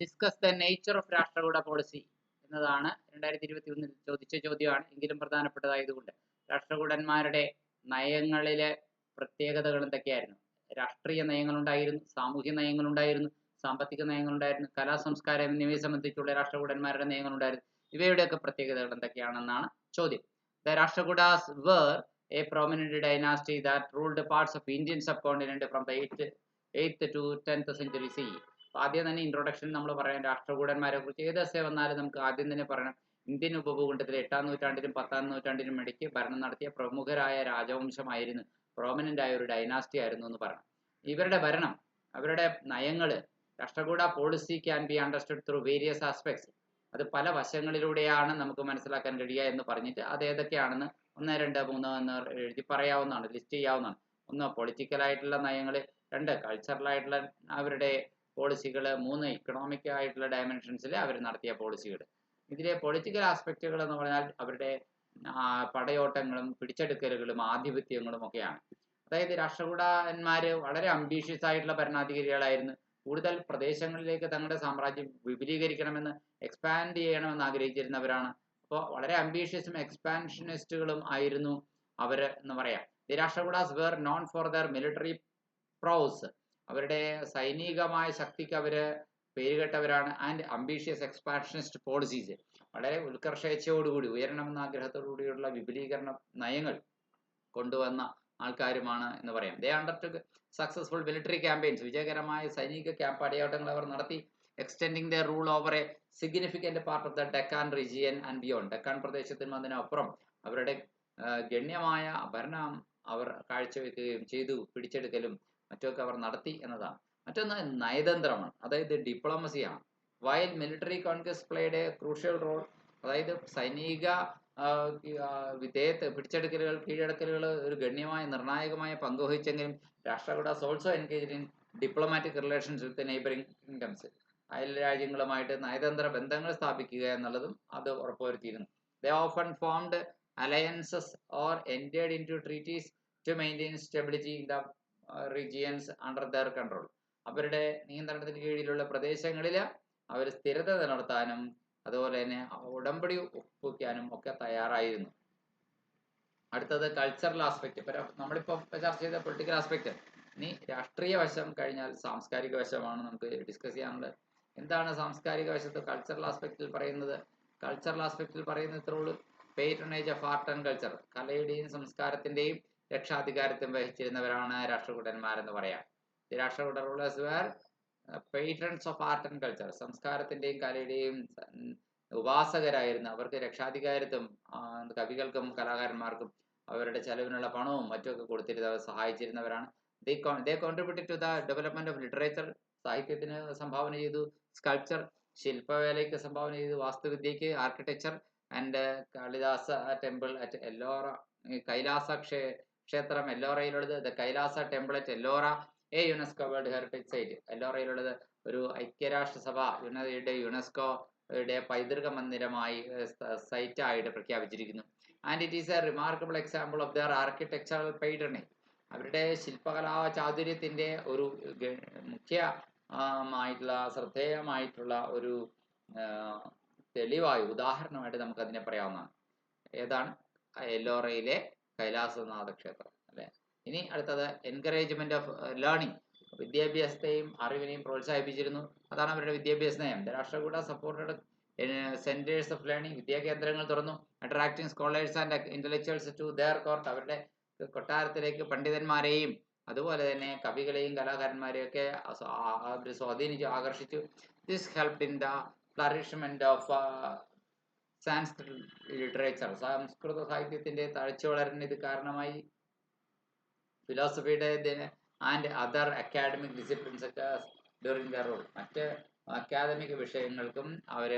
Discuss the nature of Rashtrakuta policy എന്നതാണ് 2021 ചോദിച്ച ചോദ്യമാണ്. എങ്കിലും പ്രധാനപ്പെട്ടതായതുകൊണ്ട് രാഷ്ട്രകൂടന്മാരുടെ നയങ്ങളിലെ പ്രത്യേകതകൾ എന്തൊക്കെയായിരുന്നു? രാഷ്ട്രീയ നയങ്ങളുണ്ടായിരുന്നു, സാമൂഹ്യ നയങ്ങളുണ്ടായിരുന്നു, സാമ്പത്തിക നയങ്ങളുണ്ടായിരുന്നു, കലാസംസ്കാരം എന്നിവയെ സംബന്ധിച്ചുള്ള രാഷ്ട്രകൂടന്മാരുടെ നയങ്ങളുണ്ടായിരുന്നു. ഇവയുടെയൊക്കെ പ്രത്യേകതകൾ എന്തൊക്കെയാണെന്നാണ് ചോദ്യം. The Rashtrakutas were a prominent dynasty that ruled parts of Indian subcontinent from the 8th to 10th century CE. ആദ്യം തന്നെ ഇൻട്രൊഡക്ഷൻ നമ്മൾ പറയാം രാഷ്ട്രകൂടന്മാരെ കുറിച്ച്. ഏത് എസ്സേ വന്നാലും നമുക്ക് ആദ്യം തന്നെ പറയണം ഇന്ത്യൻ ഉപഭൂഖണ്ഡത്തിൽ 8-ാം നൂറ്റാണ്ടിലും 10-ാം നൂറ്റാണ്ടിലും ഇടയ്ക്ക് ഭരണം നടത്തിയ പ്രമുഖരായ രാജവംശമായിരുന്നു, പ്രോമിനന്റ് ആയ ഒരു ഡൈനാസ്റ്റി ആയിരുന്നു എന്ന് പറയണം. ഇവരുടെ ഭരണം, അവരുടെ നയങ്ങൾ, Rashtrakuta policy can be understood through various aspects. അത് പല വശങ്ങളിലൂടെയാണ് നമുക്ക് മനസ്സിലാക്കാൻ കഴിയുക എന്ന് പറഞ്ഞിട്ട് അത് ഏതൊക്കെയാണെന്ന് 1, 2, 3 എന്ന് എഴുതി പറയാവുന്നതാണ്, ലിസ്റ്റ് ചെയ്യാവുന്നതാണ്. 1 പൊളിറ്റിക്കൽ ആയിട്ടുള്ള നയങ്ങൾ, 2 കൾച്ചറൽ ആയിട്ടുള്ള അവരുടെ പോളിസികൾ, 3 ഇക്കണോമിക് ആയിട്ടുള്ള ഡയമെൻഷൻസിൽ അവർ നടത്തിയ പോളിസികൾ. ഇതിലെ പൊളിറ്റിക്കൽ ആസ്പെക്റ്റുകൾ എന്ന് പറഞ്ഞാൽ അവരുടെ പടയോട്ടങ്ങളും പിടിച്ചെടുക്കലുകളും ആധിപത്യങ്ങളും ഒക്കെയാണ്. അതായത് രാഷ്ട്രകൂടന്മാർ വളരെ അംബീഷ്യസ് ആയിട്ടുള്ള ഭരണാധികാരികളായിരുന്നു. കൂടുതൽ പ്രദേശങ്ങളിലേക്ക് തങ്ങളുടെ സാമ്രാജ്യം വിപുലീകരിക്കണമെന്ന്, എക്സ്പാൻഡ് ചെയ്യണമെന്ന് ആഗ്രഹിച്ചിരുന്നവരാണ്. അപ്പോൾ വളരെ അംബീഷ്യസും എക്സ്പാൻഷനിസ്റ്റുകളും ആയിരുന്നു അവർ എന്ന് പറയാം. The Rashtrakutas were known for their military prowess. അവരുടെ സൈനികമായ ശക്തിക്ക് അവർ പേരുകെട്ടവരാണ്. ആൻഡ് അംബീഷ്യസ് എക്സ്പാൻഷനിസ്റ്റ് പോളിസീസ്, വളരെ ഉത്കർഷേച്ഛയോടുകൂടി ഉയരണമെന്ന ആഗ്രഹത്തോടുകൂടിയുള്ള വിപുലീകരണ നയങ്ങൾ കൊണ്ടുവന്ന ആൾക്കാരുമാണ് എന്ന് പറയാം. They undertook successful military campaigns. വിജയകരമായ സൈനിക പടയോട്ടങ്ങൾ അവർ നടത്തി. Extending the rule over a significant part of the Deccan region and beyond. Deccan പ്രദേശത്തിനും അതിനപ്പുറം അവരുടെ ഗണ്യമായ ഭരണം അവർ കാഴ്ചവെക്കുകയും ചെയ്തു. പിടിച്ചെടുക്കലും മറ്റൊക്കെ അവർ നടത്തി എന്നതാണ്. മറ്റൊന്ന് നയതന്ത്രമാണ്, അതായത് ഡിപ്ലോമസിയാണ്. While military conquest played a crucial role, അതായത് സൈനിക പിടിച്ചെടുക്കലുകൾ, കീഴടക്കലുകൾ ഒരു ഗണ്യമായ നിർണായകമായ പങ്ക് വഹിച്ചെങ്കിലും Rashtrakutas also engaged in diplomatic relations with neighbouring kingdoms. അയൽ രാജ്യങ്ങളുമായിട്ട് നയതന്ത്ര ബന്ധങ്ങൾ സ്ഥാപിക്കുക എന്നുള്ളതും അത് ഉറപ്പുവരുത്തിയിരുന്നു. They often formed alliances or entered into treaties to maintain stability in the regions under their control. അവരുടെ നിയന്ത്രണത്തിന് കീഴിലുള്ള പ്രദേശങ്ങളിൽ അവർ സ്ഥിരത നിലനിർത്താനും അതുപോലെ തന്നെ ഉടമ്പടി ഒപ്പുവെക്കാനും ഒക്കെ തയ്യാറായിരുന്നു. അടുത്തത് കൾച്ചറൽ ആസ്പെക്ട്. നമ്മളിപ്പോൾ ചർച്ച ചെയ്ത പൊളിറ്റിക്കൽ ആസ്പെക്ട്. ഇനി രാഷ്ട്രീയ വശം കഴിഞ്ഞാൽ സാംസ്കാരിക വശമാണ് നമുക്ക് ഡിസ്കസ് ചെയ്യാനുള്ളത്. എന്താണ് സാംസ്കാരിക വശത്ത് കൾച്ചറൽ ആസ്പെക്റ്റിൽ പറയുന്നത്? കൾച്ചറൽ ആസ്പെക്റ്റിൽ പറയുന്ന ഇത്രയുള്ളൂ: patronage of art and culture. കലയുടെയും സംസ്കാരത്തിന്റെയും രക്ഷാധികാരത്വം വഹിച്ചിരുന്നവരാണ് രാഷ്ട്രകൂടന്മാരെന്ന് പറയാം. Rashtrakuta rulers were patrons of art and culture. സംസ്കാരത്തിന്റെയും കലയുടെയും ഉപാസകരായിരുന്നു. അവർക്ക് രക്ഷാധികാരത്വം കവികൾക്കും കലാകാരന്മാർക്കും അവരുടെ ചെലവിനുള്ള പണവും മറ്റുമൊക്കെ കൊടുത്തിരുന്നത് അവർ സഹായിച്ചിരുന്നവരാണ്. They contributed to the development of literature. സാഹിത്യത്തിന് സംഭാവന ചെയ്തു. സ്കൾപ്ചർ, ശില്പവേലയ്ക്ക് സംഭാവന ചെയ്തു. വാസ്തുവിദ്യയ്ക്ക്, architecture and Kalidasa temple at Ellora. കൈലാസ ക്ഷേത്രം എല്ലോറയിലുള്ളത്. The Kailasa temple at Ellora a UNESCO world heritage site. എല്ലോറയിലുള്ളത് ഒരു ഐക്യരാഷ്ട്രസഭ യുനെസ്കോയുടെ പൈതൃക മന്ദിരമായി സൈറ്റായിട്ട് പ്രഖ്യാപിച്ചിരിക്കുന്നു. And it is a remarkable example of their architectural patronage. അവരുടെ ശില്പകലാ ചാതുര്യത്തിന്റെ ഒരു മുഖ്യമായിട്ടുള്ള ശ്രദ്ധേയമായിട്ടുള്ള ഒരു തെളിവായി, ഉദാഹരണമായിട്ട് നമുക്ക് അതിനെ പറയാവുന്നതാണ്. ഏതാണ്? എല്ലോറയിലെ കൈലാസനാഥ ക്ഷേത്രം അല്ലെ. ഇനി അടുത്തത് എൻകറേജ്മെന്റ് ഓഫ് ലേണിംഗ്. വിദ്യാഭ്യാസത്തെയും അറിവിനെയും പ്രോത്സാഹിപ്പിച്ചിരുന്നു. അതാണ് അവരുടെ വിദ്യാഭ്യാസ നയം. Rashtrakuta supported centres of learning. വിദ്യാകേന്ദ്രങ്ങൾ തുറന്നു. Attracting scholars and intellectuals to their court. അവരുടെ കൊട്ടാരത്തിലേക്ക് പണ്ഡിതന്മാരെയും അതുപോലെ തന്നെ കവികളെയും കലാകാരന്മാരെയും ഒക്കെ അവർ സ്വാധീനിച്ചു, ആകർഷിച്ചു. This helped in the flourishment of Sanskrit literature. സംസ്കൃത സാഹിത്യത്തിന്റെ തഴച്ചു വളരാൻ ഇത് കാരണമായി. ഫിലോസഫിയുടെ ആൻഡ് അതർ അക്കാഡമിക് ഡിസിപ്ലിൻസ് ഒക്കെ ഡ്യൂറിങ് ദ റൂൾ. മറ്റ് അക്കാദമിക് വിഷയങ്ങൾക്കും അവർ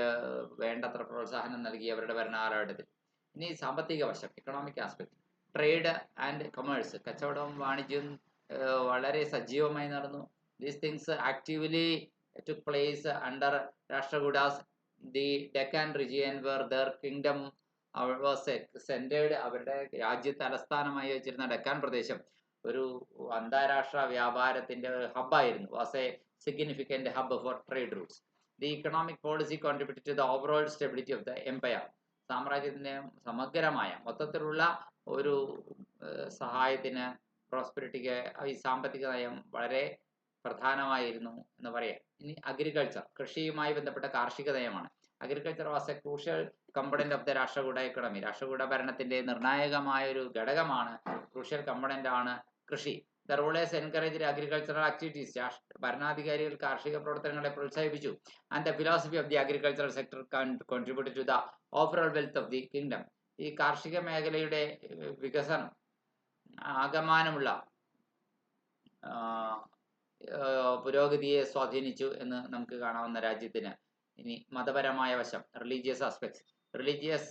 വേണ്ടത്ര പ്രോത്സാഹനം നൽകി അവരുടെ ഭരണകാലഘട്ടത്തിൽ. ഇനി സാമ്പത്തിക വശം, economic aspect. Trade and commerce, കച്ചവടവും വാണിജ്യവും വളരെ സജീവമായി നടന്നു. These things actively took place under Rashtrakudas. The Deccan region where their kingdom was centered. അവരുടെ രാജ്യ തലസ്ഥാനമായി വെച്ചിരുന്ന ഡെക്കാൻ പ്രദേശം ഒരു അന്താരാഷ്ട്ര വ്യാപാരത്തിന്റെ ഹബ്ബായിരുന്നു. Was a significant hub for trade routes. The economic policy contributed to the overall stability of the empire. സാമ്രാജ്യത്തിന്റെ സമഗ്രമായ മൊത്തത്തിലുള്ള ഒരു സഹായത്തിന്, പ്രോസ്പെരിറ്റിക്ക് ഈ സാമ്പത്തിക നയം വളരെ പ്രധാനമായിരുന്നു എന്ന് പറയാം. ഇനി അഗ്രികൾച്ചർ, കൃഷിയുമായി ബന്ധപ്പെട്ട കാർഷിക നയമാണ്. Agriculture was a crucial component of the Rashtrakuta economy. Rashtrakuta ഭരണത്തിന്റെ നിർണായകമായ ഒരു ഘടകമാണ്, ക്രൂഷ്യൽ കമ്പണന്റ് ആണ് കൃഷി. The rulers encouraged agricultural activities. ഭരണാധികാരികൾ കാർഷിക പ്രവർത്തനങ്ങളെ പ്രോത്സാഹിപ്പിച്ചു. And the philosophy of the agricultural sector contributed to the overall wealth of the kingdom. ഈ കാർഷിക മേഖലയുടെ വികസനം ആകമാനമുള്ള പുരോഗതിയെ സ്വാധീനിച്ചു എന്ന് നമുക്ക് കാണാവുന്ന രാജ്യത്തിന്. ഇനി മതപരമായ വശം, റിലീജിയസ് ആസ്പെക്ട്സ്, റിലീജിയസ്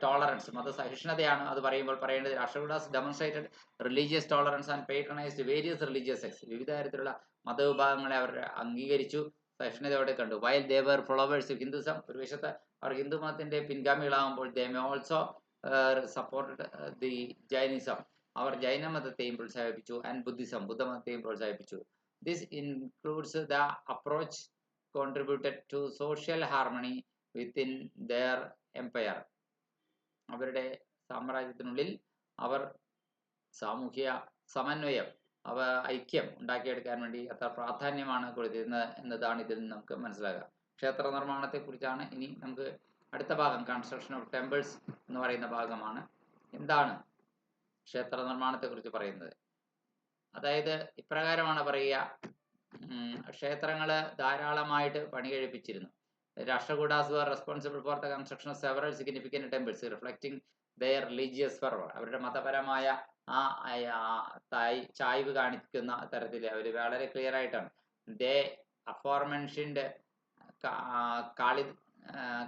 ടോളറൻസ്, മതസഹിഷ്ണുതയാണ് അത് പറയുമ്പോൾ പറയേണ്ടത്. Rashtrakutas demonstrated religious tolerance and patronised various religious sects. വിവിധ തരത്തിലുള്ള മതവിഭാഗങ്ങളെ അവർ അംഗീകരിച്ചു, സഹിഷ്ണുതയോടെ കണ്ടു. വൈൽ ദേ വർ ഫോളോവേഴ്സ് ഹിന്ദുസം, ഒരു വശത്ത് അവർ ഹിന്ദു മതത്തിന്റെ പിൻഗാമികളാകുമ്പോൾ they may also supported the Jainism, അവർ ജൈനമതത്തെയും പ്രോത്സാഹിപ്പിച്ചു. ആൻഡ് ബുദ്ധിസം, ബുദ്ധമതത്തെയും പ്രോത്സാഹിപ്പിച്ചു. This includes the approach contributed to social harmony within their empire. അവരുടെ സാമ്രാജ്യത്തിനുള്ളിൽ അവർ സാമൂഹ്യ സമന്വയം, ഐക്യം ഉണ്ടാക്കിയെടുക്കാൻ വേണ്ടി അത്ര പ്രാധാന്യമാണ് കൊടുത്തിരുന്നത് എന്നതാണ് ഇതിൽ നിന്ന് നമുക്ക് മനസ്സിലാക്കുക. ക്ഷേത്ര നിർമ്മാണത്തെ കുറിച്ചാണ് ഇനി നമുക്ക് അടുത്ത ഭാഗം, കൺസ്ട്രക്ഷൻ ഓഫ് ടെമ്പിൾസ് എന്ന് പറയുന്ന ഭാഗമാണ്. എന്താണ് ക്ഷേത്ര നിർമ്മാണത്തെ കുറിച്ച് പറയുന്നത്? അതായത് ഇപ്രകാരമാണ് പറയുക, ക്ഷേത്രങ്ങള് ധാരാളമായിട്ട് പണി കഴിപ്പിച്ചിരുന്നു. Rashtrakutas were responsible for the construction of several significant temples reflecting their religious fervour. അവരുടെ മതപരമായ ചായ്വ് കാണിക്കുന്ന തരത്തിൽ അവർ വളരെ ക്ലിയർ ആയിട്ടാണ്. The aforementioned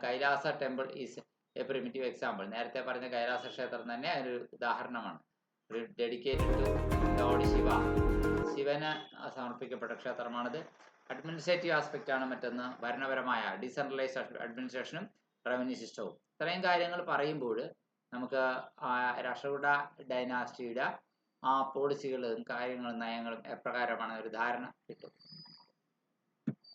Kailasa temple is a primitive example. നേരത്തെ പറഞ്ഞ കൈലാസ ക്ഷേത്രം തന്നെ ഒരു ഉദാഹരണമാണ്. ഡെഡിക്കേറ്റഡ് ടു ലോർഡ് ശിവ, ശിവന് സമർപ്പിക്കപ്പെട്ട ക്ഷേത്രമാണിത്. അഡ്മിനിസ്ട്രേറ്റീവ് ആസ്പെക്റ്റ് ആണ് മറ്റൊന്ന്, ഭരണപരമായ ഡീസെൻട്രലൈസ്ഡ് അഡ്മിനിസ്ട്രേഷനും റവന്യൂ സിസ്റ്റവും. ഇത്രയും കാര്യങ്ങൾ പറയുമ്പോൾ നമുക്ക് രാഷ്ട്രകൂട ഡൈനാസ്റ്റിയുടെ പോളിസികളും കാര്യങ്ങളും നയങ്ങളും എപ്രകാരമാണ് ഒരു ധാരണ കിട്ടും.